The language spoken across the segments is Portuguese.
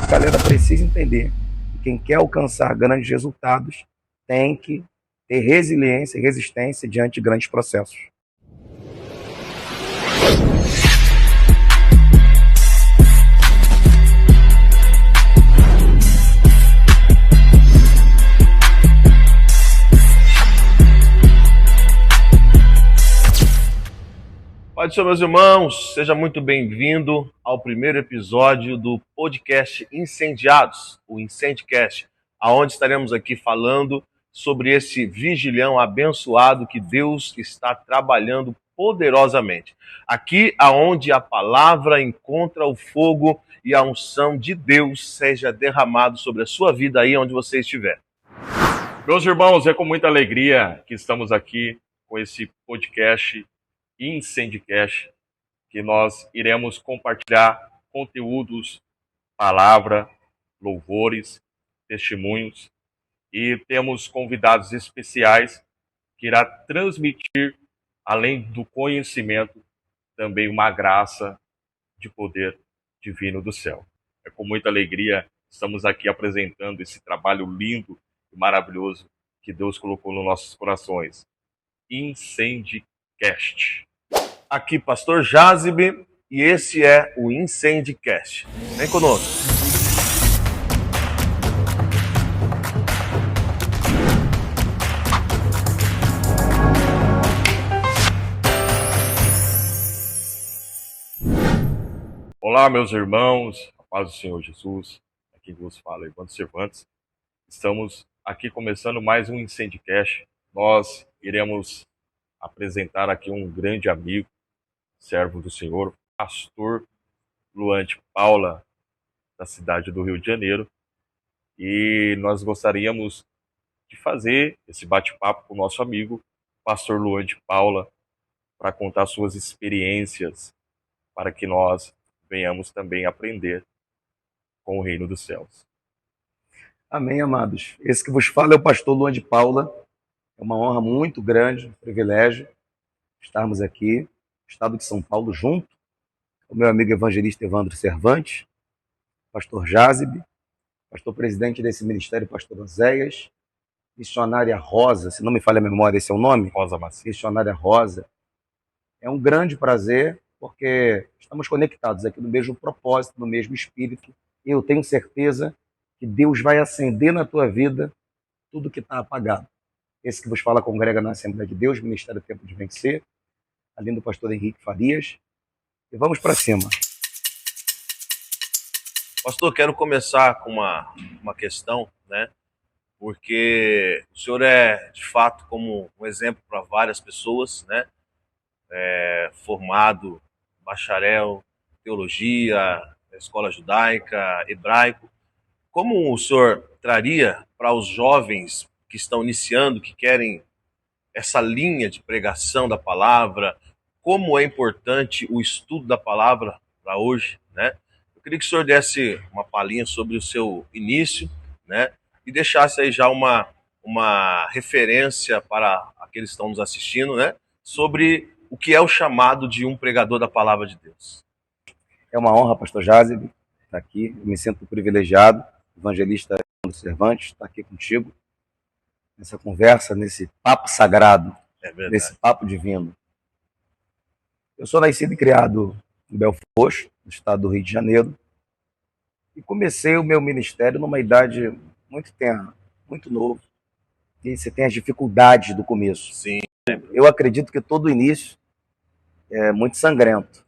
A galera precisa entender que quem quer alcançar grandes resultados tem que ter resiliência e resistência diante de grandes processos. Pode ser, meus irmãos, seja muito bem-vindo ao primeiro episódio do podcast Incendiados, o Incendicast, aonde estaremos aqui falando sobre esse vigilhão abençoado que Deus está trabalhando poderosamente. Aqui aonde a palavra encontra o fogo e a unção de Deus seja derramado sobre a sua vida aí onde você estiver. Meus irmãos, é com muita alegria que estamos aqui com esse podcast Incendicast, que nós iremos compartilhar conteúdos, palavra, louvores, testemunhos, e temos convidados especiais que irá transmitir, além do conhecimento, também uma graça de poder divino do céu. É com muita alegria que estamos aqui apresentando esse trabalho lindo e maravilhoso que Deus colocou nos nossos corações. Incendicast. Aqui, Pastor Jazib, e esse é o Incendicast. Vem conosco. Olá, meus irmãos, a paz do Senhor Jesus, aqui vos fala Evandro Cervantes. Estamos aqui começando mais um Incendicast. Nós iremos apresentar aqui um grande amigo, servo do Senhor, pastor Luan de Paula, da cidade do Rio de Janeiro. E nós gostaríamos de fazer esse bate-papo com o nosso amigo, pastor Luan de Paula, para contar suas experiências, para que nós venhamos também aprender com o reino dos céus. Amém, amados. Esse que vos fala é o pastor Luan de Paula. É uma honra muito grande, um privilégio estarmos aqui, no estado de São Paulo, junto com o meu amigo evangelista Evandro Cervantes, pastor Jazib, pastor presidente desse ministério, pastor Oséias, missionária Rosa, se não me falha a memória, esse é o nome? Rosa Macia. Missionária Rosa. É um grande prazer, porque estamos conectados aqui no mesmo propósito, no mesmo espírito, e eu tenho certeza que Deus vai acender na tua vida tudo que está apagado. Esse que vos fala congrega na Assembleia de Deus, Ministério Tempo de Vencer, além do pastor Henrique Farias. E vamos para cima. Pastor, quero começar com uma questão, né? Porque o senhor é, de fato, como um exemplo para várias pessoas, né? Formado, bacharel, teologia, escola judaica, hebraico. Como o senhor traria para os jovens que estão iniciando, que querem essa linha de pregação da palavra, como é importante o estudo da palavra para hoje, né? Eu queria que o senhor desse uma palhinha sobre o seu início, né? E deixasse aí já uma referência para aqueles que estão nos assistindo, né? Sobre o que é o chamado de um pregador da palavra de Deus. É uma honra, pastor Jazib, estar aqui. Eu me sinto privilegiado. Evangelista Evandro Cervantes está aqui contigo, nessa conversa, nesse papo sagrado, nesse papo divino. Eu sou nascido e criado em Belfort Roxo, no estado do Rio de Janeiro, e comecei o meu ministério numa idade muito tenra, muito novo, e você tem as dificuldades do começo. Sim. Eu acredito que todo início é muito sangrento,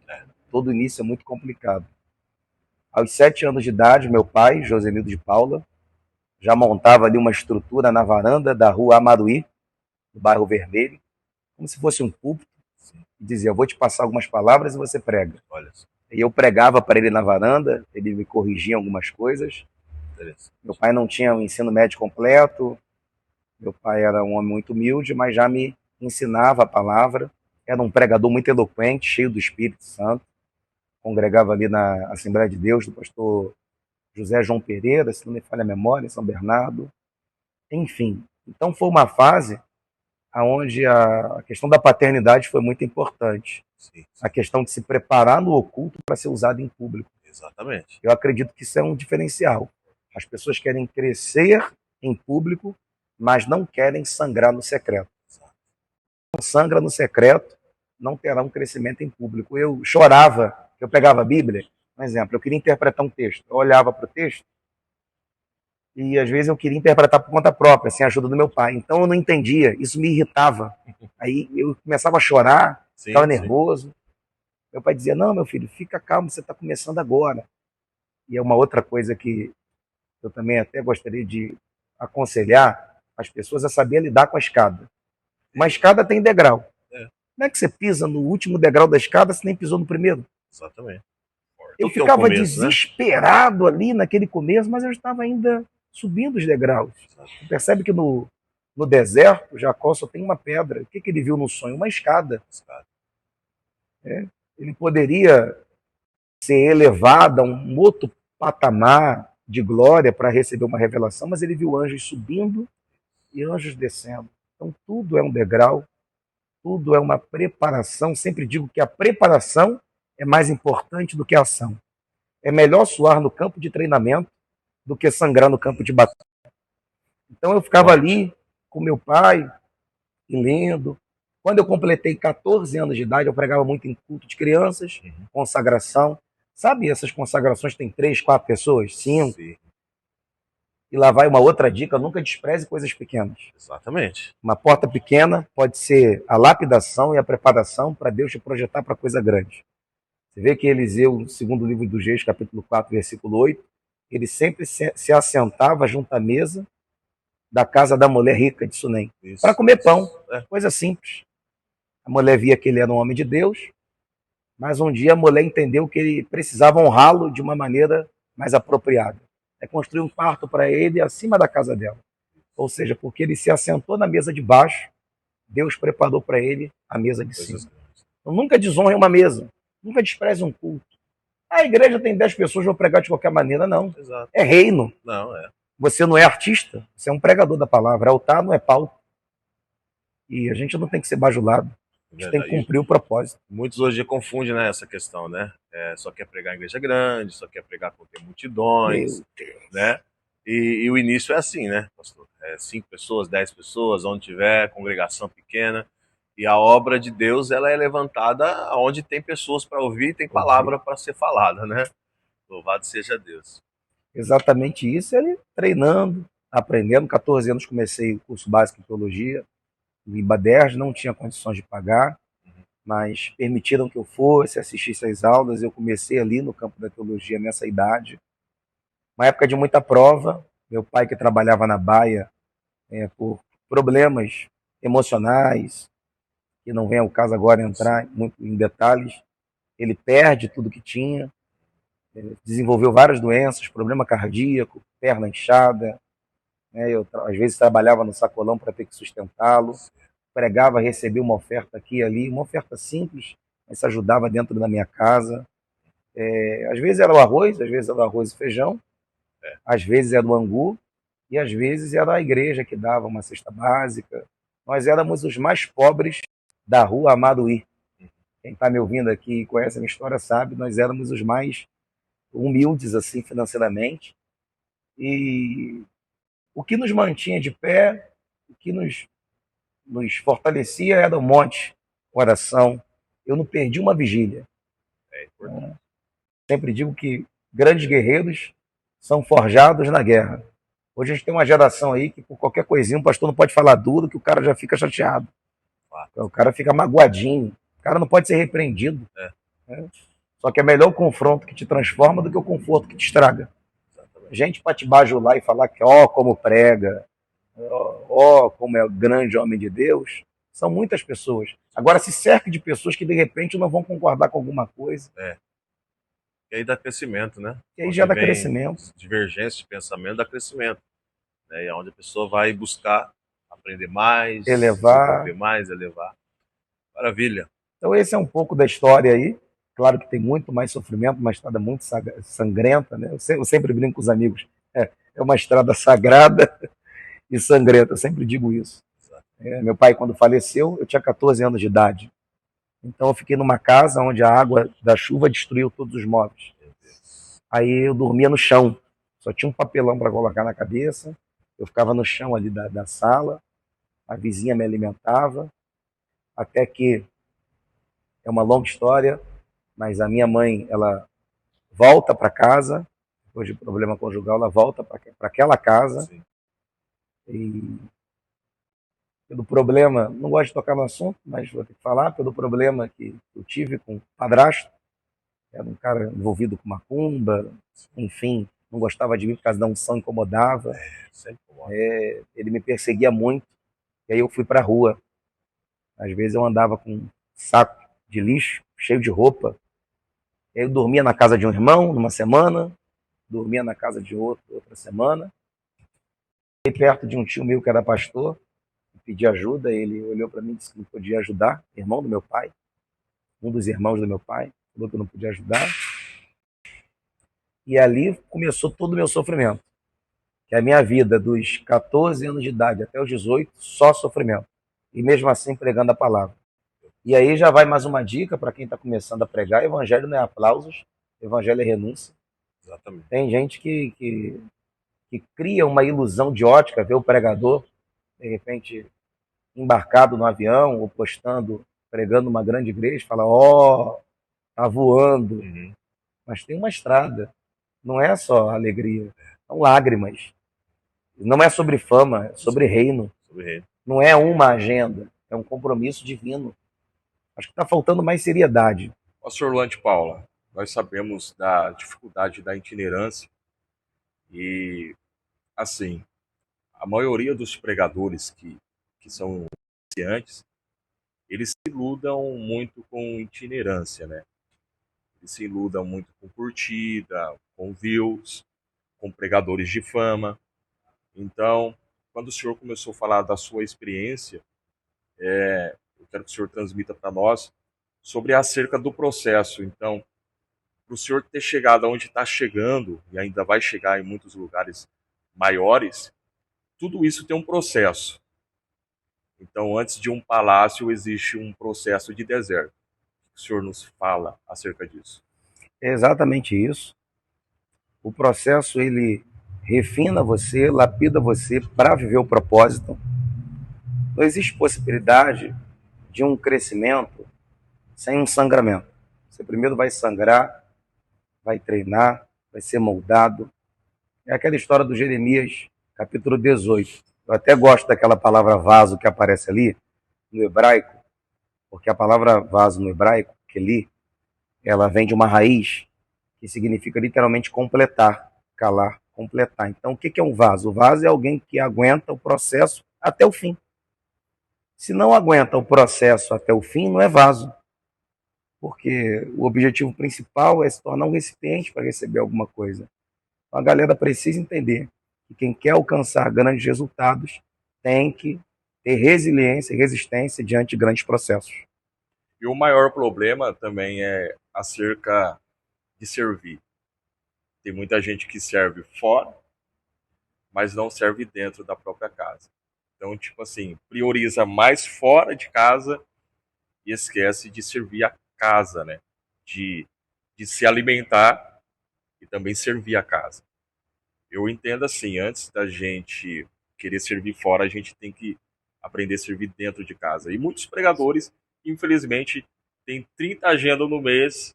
todo início é muito complicado. Aos 7 anos de idade, meu pai, Josenildo de Paula, já montava ali uma estrutura na varanda da rua Amaruí, do bairro Vermelho, como se fosse um púlpito, e dizia: eu vou te passar algumas palavras e você prega. Olha. E eu pregava para ele na varanda, ele me corrigia algumas coisas. Meu pai não tinha o ensino médio completo, meu pai era um homem muito humilde, mas já me ensinava a palavra, era um pregador muito eloquente, cheio do Espírito Santo, congregava ali na Assembleia de Deus do pastor José João Pereira, se não me falha a memória, São Bernardo, enfim. Então foi uma fase onde a questão da paternidade foi muito importante. Sim. A questão de se preparar no oculto para ser usado em público. Exatamente. Eu acredito que isso é um diferencial. As pessoas querem crescer em público, mas não querem sangrar no secreto. Não sangra no secreto, não terá um crescimento em público. Eu chorava, eu pegava a Bíblia, um exemplo, eu queria interpretar um texto. Eu olhava para o texto e às vezes eu queria interpretar por conta própria, sem a ajuda do meu pai. Então eu não entendia, isso me irritava. Aí eu começava a chorar, ficava nervoso. Meu pai dizia, não, meu filho, fica calmo, você está começando agora. E é uma outra coisa que eu também até gostaria de aconselhar as pessoas a saber lidar com a escada. Uma escada tem degrau. Não é que você pisa no último degrau da escada, você nem pisou no primeiro. Exatamente. Eu ficava desesperado ali naquele começo, mas eu estava ainda subindo os degraus. Você percebe que no deserto, Jacó só tem uma pedra. O que ele viu no sonho? Uma escada. Ele poderia ser elevado a um outro patamar de glória para receber uma revelação, mas ele viu anjos subindo e anjos descendo. Então tudo é um degrau, tudo é uma preparação. Sempre digo que a preparação é mais importante do que a ação. É melhor suar no campo de treinamento do que sangrar no campo de batalha. Então eu ficava ali com meu pai, lendo. Quando eu completei 14 anos de idade, eu pregava muito em culto de crianças, consagração. Sabe, essas consagrações tem 3, 4 pessoas, 5. Sim. E lá vai uma outra dica, nunca despreze coisas pequenas. Exatamente. Uma porta pequena pode ser a lapidação e a preparação para Deus te projetar para coisa grande. Você vê que Eliseu, no segundo livro dos Reis, capítulo 4, versículo 8, ele sempre se assentava junto à mesa da casa da mulher rica de Sunem, para comer pão, coisa simples. A mulher via que ele era um homem de Deus, mas um dia a mulher entendeu que ele precisava honrá-lo de uma maneira mais apropriada. É construir um quarto para ele acima da casa dela. Ou seja, porque ele se assentou na mesa de baixo, Deus preparou para ele a mesa de cima. Então, nunca desonre uma mesa, nunca despreze um culto. A igreja tem 10 pessoas, vou pregar de qualquer maneira, não. Exato. É reino. Não, é. Você não é artista, você é um pregador da palavra. Altar não é palco. E a gente não tem que ser bajulado. A gente tem que cumprir o propósito. Muitos hoje confundem, né, essa questão, né? Só quer pregar em igreja grande, só quer pregar com ter multidões, né? E o início é assim, né, pastor? 5 pessoas, 10 pessoas, onde tiver, congregação pequena. E a obra de Deus, ela é levantada onde tem pessoas para ouvir e tem palavra para ser falada, né? Louvado seja Deus. Exatamente isso, ele treinando, aprendendo. 14 anos comecei o curso básico em teologia. O IBADERJ não tinha condições de pagar, mas permitiram que eu fosse, assistisse às aulas. Eu comecei ali no campo da teologia nessa idade. Uma época de muita prova. Meu pai, que trabalhava na Baia, por problemas emocionais, que não vem ao caso agora entrar muito em detalhes, ele perde tudo que tinha, desenvolveu várias doenças, problema cardíaco, perna inchada. Eu, às vezes, trabalhava no sacolão para ter que sustentá-lo, pregava, recebia uma oferta aqui e ali, uma oferta simples, mas ajudava dentro da minha casa. Às vezes era o arroz, às vezes era o arroz e feijão, às vezes era o angu, e às vezes era a igreja que dava uma cesta básica. Nós éramos os mais pobres da rua Amaruí. Quem está me ouvindo aqui e conhece a minha história sabe, nós éramos os mais humildes assim financeiramente. E o que nos mantinha de pé, o que nos fortalecia era o monte, oração. Eu não perdi uma vigília. Sempre digo que grandes guerreiros são forjados na guerra. Hoje a gente tem uma geração aí que por qualquer coisinha o pastor não pode falar duro que o cara já fica chateado. O cara fica magoadinho. O cara não pode ser repreendido. Só que é melhor o confronto que te transforma do que o conforto que te estraga. Gente para te bajular e falar que como prega, como é o grande homem de Deus, são muitas pessoas. Agora se cerque de pessoas que de repente não vão concordar com alguma coisa. E aí dá crescimento, né? E aí já dá crescimento. Divergência de pensamento dá crescimento. E é onde a pessoa vai buscar aprender mais, elevar. Maravilha. Então esse é um pouco da história aí. Claro que tem muito mais sofrimento, uma estrada muito sangrenta, né? Eu sempre brinco com os amigos. É uma estrada sagrada e sangrenta, eu sempre digo isso. Meu pai, quando faleceu, eu tinha 14 anos de idade. Então eu fiquei numa casa onde a água da chuva destruiu todos os móveis. Aí eu dormia no chão, só tinha um papelão para colocar na cabeça, eu ficava no chão ali da sala, a vizinha me alimentava, até que, é uma longa história, mas a minha mãe, ela volta para casa, depois de problema conjugal, ela volta para aquela casa. Sim. E pelo problema, não gosto de tocar no assunto, mas vou ter que falar, pelo problema que eu tive com o padrasto, era um cara envolvido com macumba, enfim, não gostava de mim por causa da unção, incomodava. Ele me perseguia muito, e aí eu fui para a rua. Às vezes eu andava com um saco de lixo, cheio de roupa. Eu dormia na casa de um irmão numa semana, dormia na casa de outro outra semana. Fiquei perto de um tio meu que era pastor, pedi ajuda, ele olhou para mim e disse que não podia ajudar, irmão do meu pai, um dos irmãos do meu pai, falou que eu não podia ajudar. E ali começou todo o meu sofrimento. Que a minha vida, dos 14 anos de idade até os 18, só sofrimento. E mesmo assim pregando a palavra. E aí já vai mais uma dica para quem está começando a pregar: evangelho não é aplausos, evangelho é renúncia. Exatamente. Tem gente que cria uma ilusão de ótica, vê o pregador, de repente, embarcado no avião, ou postando, pregando uma grande igreja, fala, ó, tá voando. Uhum. Mas tem uma estrada, não é só alegria, são lágrimas. Não é sobre fama, é sobre reino. Não é uma agenda, é um compromisso divino. Acho que está faltando mais seriedade. Pastor Orlando Paula, nós sabemos da dificuldade da itinerância e, assim, a maioria dos pregadores que são iniciantes, eles se iludam muito com itinerância, né? Eles se iludam muito com curtida, com views, com pregadores de fama. Então, quando o senhor começou a falar da sua experiência, eu quero que o senhor transmita para nós sobre acerca do processo. Então, para o senhor ter chegado aonde está chegando, e ainda vai chegar em muitos lugares maiores, tudo isso tem um processo. Então, antes de um palácio, existe um processo de deserto. O que o senhor nos fala acerca disso? É exatamente isso. O processo, ele refina você, lapida você para viver o propósito. Não existe possibilidade de um crescimento sem um sangramento. Você primeiro vai sangrar, vai treinar, vai ser moldado. É aquela história do Jeremias, capítulo 18. Eu até gosto daquela palavra vaso que aparece ali, no hebraico, porque a palavra vaso no hebraico, keli, ela vem de uma raiz que significa literalmente completar, calar, completar. Então, o que é um vaso? O vaso é alguém que aguenta o processo até o fim. Se não aguenta o processo até o fim, não é vaso. Porque o objetivo principal é se tornar um recipiente para receber alguma coisa. Então, a galera precisa entender que quem quer alcançar grandes resultados tem que ter resiliência e resistência diante de grandes processos. E o maior problema também é acerca de servir. Tem muita gente que serve fora, mas não serve dentro da própria casa. Então, tipo assim, prioriza mais fora de casa e esquece de servir a casa, né? De se alimentar e também servir a casa. Eu entendo assim, antes da gente querer servir fora, a gente tem que aprender a servir dentro de casa. E muitos pregadores, infelizmente, têm 30 agendas no mês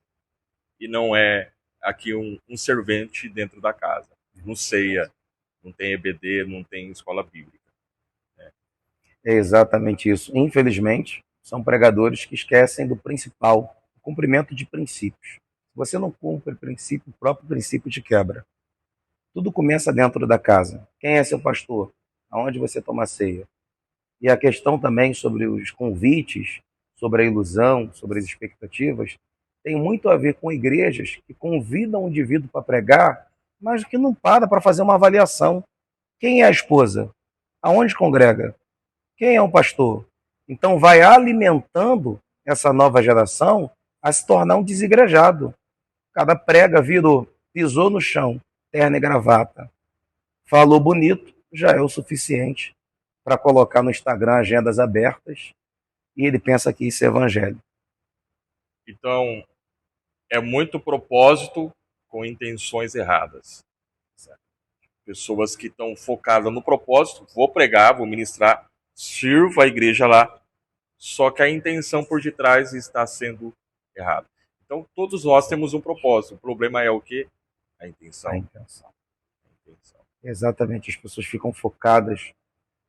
e não é aqui um servente dentro da casa. Não ceia, não tem EBD, não tem escola bíblica. É exatamente isso. Infelizmente, são pregadores que esquecem do principal, o cumprimento de princípios. Se você não cumpre princípio, o próprio princípio te quebra. Tudo começa dentro da casa. Quem é seu pastor? Aonde você toma ceia? E a questão também sobre os convites, sobre a ilusão, sobre as expectativas, tem muito a ver com igrejas que convidam o indivíduo para pregar, mas que não para fazer uma avaliação. Quem é a esposa? Aonde congrega? Quem é o pastor? Então vai alimentando essa nova geração a se tornar um desigrejado. Cada prega virou, pisou no chão, terno e gravata, falou bonito, já é o suficiente para colocar no Instagram agendas abertas e ele pensa que isso é evangelho. Então, é muito propósito com intenções erradas. Pessoas que estão focadas no propósito, vou pregar, vou ministrar, sirvo a igreja lá, só que a intenção por detrás está sendo errada. Então, todos nós temos um propósito. O problema é o quê? A intenção. A intenção. Exatamente, as pessoas ficam focadas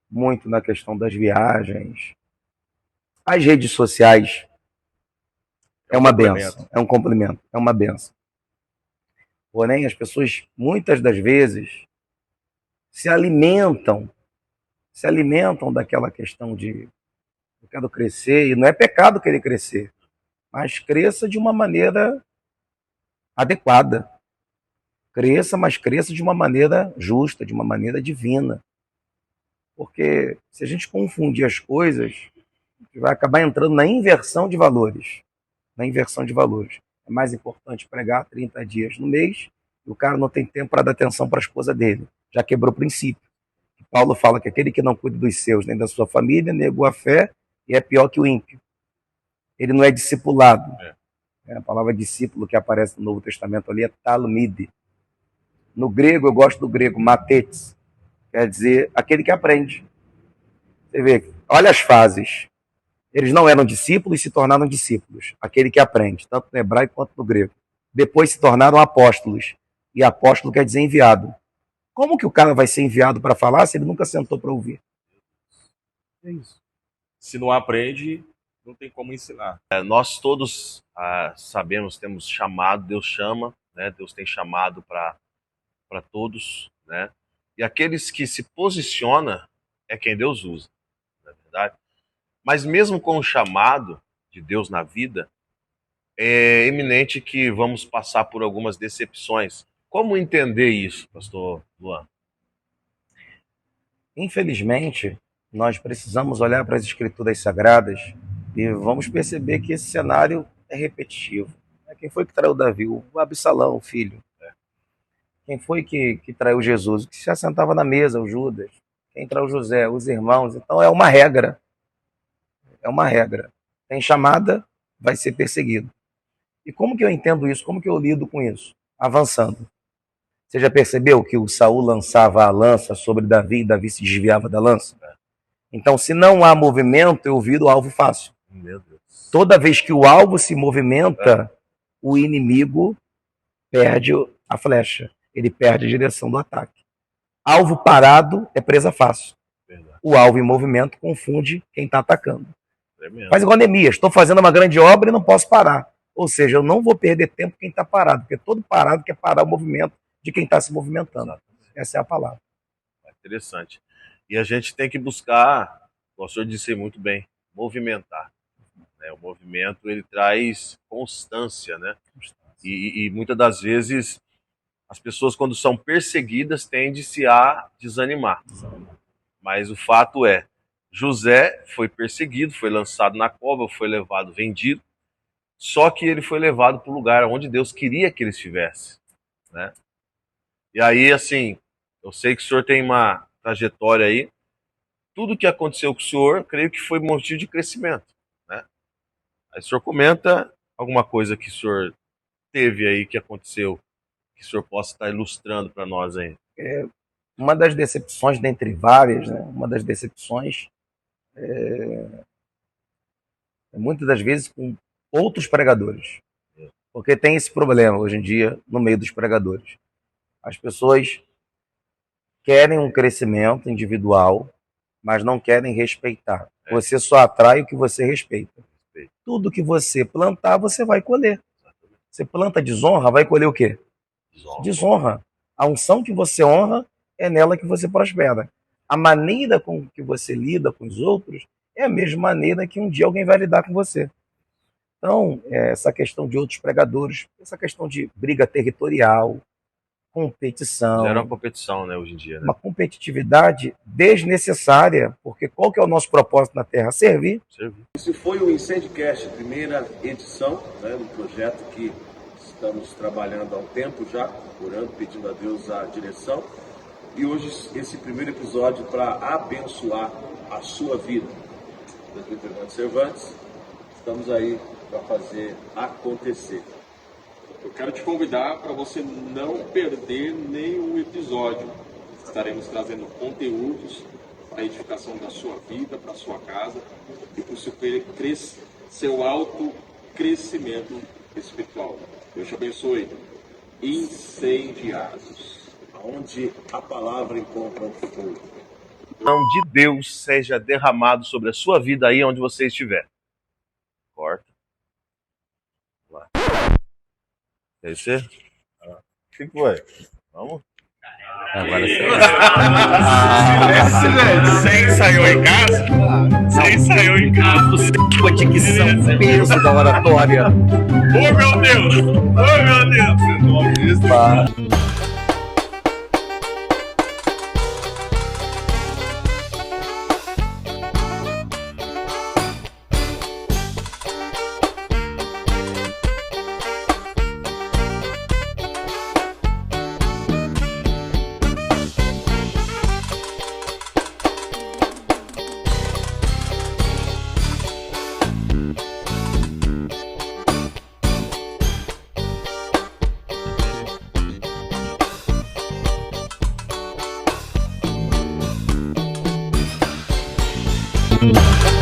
muito na questão das viagens. As redes sociais é uma benção, é um complemento, é uma benção. Porém, as pessoas, muitas das vezes, se alimentam daquela questão de eu quero crescer, e não é pecado querer crescer, mas cresça de uma maneira adequada. Cresça, mas cresça de uma maneira justa, de uma maneira divina. Porque se a gente confundir as coisas, a gente vai acabar entrando na inversão de valores. Na inversão de valores. É mais importante pregar 30 dias no mês e o cara não tem tempo para dar atenção para a esposa dele. Já quebrou o princípio. Paulo fala que aquele que não cuida dos seus nem da sua família negou a fé e é pior que o ímpio. Ele não é discipulado. A palavra discípulo que aparece no Novo Testamento ali é talmide. No grego, eu gosto do grego, matetes, quer dizer, aquele que aprende. Você vê, olha as fases. Eles não eram discípulos e se tornaram discípulos. Aquele que aprende, tanto no hebraico quanto no grego. Depois se tornaram apóstolos. E apóstolo quer dizer enviado. Como que o cara vai ser enviado para falar se ele nunca sentou para ouvir? É isso. Se não aprende, não tem como ensinar. Nós todos sabemos, temos chamado, Deus chama, né? Deus tem chamado para todos, né? E aqueles que se posicionam é quem Deus usa, não é verdade? Mas mesmo com o chamado de Deus na vida, é eminente que vamos passar por algumas decepções. Como entender isso, pastor Luan? Infelizmente, nós precisamos olhar para as escrituras sagradas e vamos perceber que esse cenário é repetitivo. Quem foi que traiu Davi? O Absalão, o filho. Quem foi que traiu Jesus? O que se assentava na mesa, o Judas. Quem traiu José? Os irmãos. Então é uma regra. É uma regra. Tem chamada, vai ser perseguido. E como que eu entendo isso? Como que eu lido com isso? Avançando. Você já percebeu que o Saul lançava a lança sobre Davi e Davi se desviava da lança? Então, se não há movimento, eu viro o alvo fácil. Meu Deus. Toda vez que o alvo se movimenta, o inimigo perde a flecha. Ele perde a direção do ataque. Alvo parado é presa fácil. Verdade. O alvo em movimento confunde quem está atacando. Tremendo. Faz igual Neemias. Estou fazendo uma grande obra e não posso parar. Ou seja, eu não vou perder tempo quem está parado, porque todo parado quer parar o movimento de quem está se movimentando. Exatamente. Essa é a palavra. Interessante. E a gente tem que buscar, o senhor disse muito bem, movimentar. O movimento, ele traz constância, né? E muitas das vezes as pessoas, quando são perseguidas, tendem-se a desanimar. Mas o fato é, José foi perseguido, foi lançado na cova, foi levado, vendido, só que ele foi levado para o lugar onde Deus queria que ele estivesse, né? E aí, assim, eu sei que o senhor tem uma trajetória aí, tudo que aconteceu com o senhor, creio que foi motivo de crescimento, né? Aí o senhor comenta alguma coisa que o senhor teve aí, que aconteceu, que o senhor possa estar ilustrando para nós aí. Uma das decepções, dentre várias, né? Uma das decepções muitas das vezes com outros pregadores. Porque tem esse problema hoje em dia no meio dos pregadores. As pessoas querem um crescimento individual, mas não querem respeitar. Você só atrai o que você respeita. Tudo que você plantar, você vai colher. Você planta desonra, vai colher o quê? Desonra. A unção que você honra é nela que você prospera. A maneira com que você lida com os outros é a mesma maneira que um dia alguém vai lidar com você. Então, essa questão de outros pregadores, essa questão de briga territorial, competição. Gera uma competição, né, hoje em dia, né? Uma competitividade desnecessária, porque qual que é o nosso propósito na Terra? Servir. Esse foi o IncendiCast, primeira edição, né, do projeto que estamos trabalhando há um tempo já, orando, pedindo a Deus a direção. E hoje esse primeiro episódio para abençoar a sua vida. Presbítero Cervantes, estamos aí para fazer acontecer. Eu quero te convidar para você não perder nenhum episódio. Estaremos trazendo conteúdos para a edificação da sua vida, para a sua casa e para o seu autocrescimento espiritual. Deus te abençoe. Incendiados. Onde a palavra encontra um fogo. De Deus seja derramado sobre a sua vida aí onde você estiver. Corta. Lá. É isso aí? O que foi? Vamos? Agora sim. Sem saiu em casa? Sem saiu em casa. Com a dicção, peso da oratória. Oh, meu Deus! Oh, meu Deus! Thank you.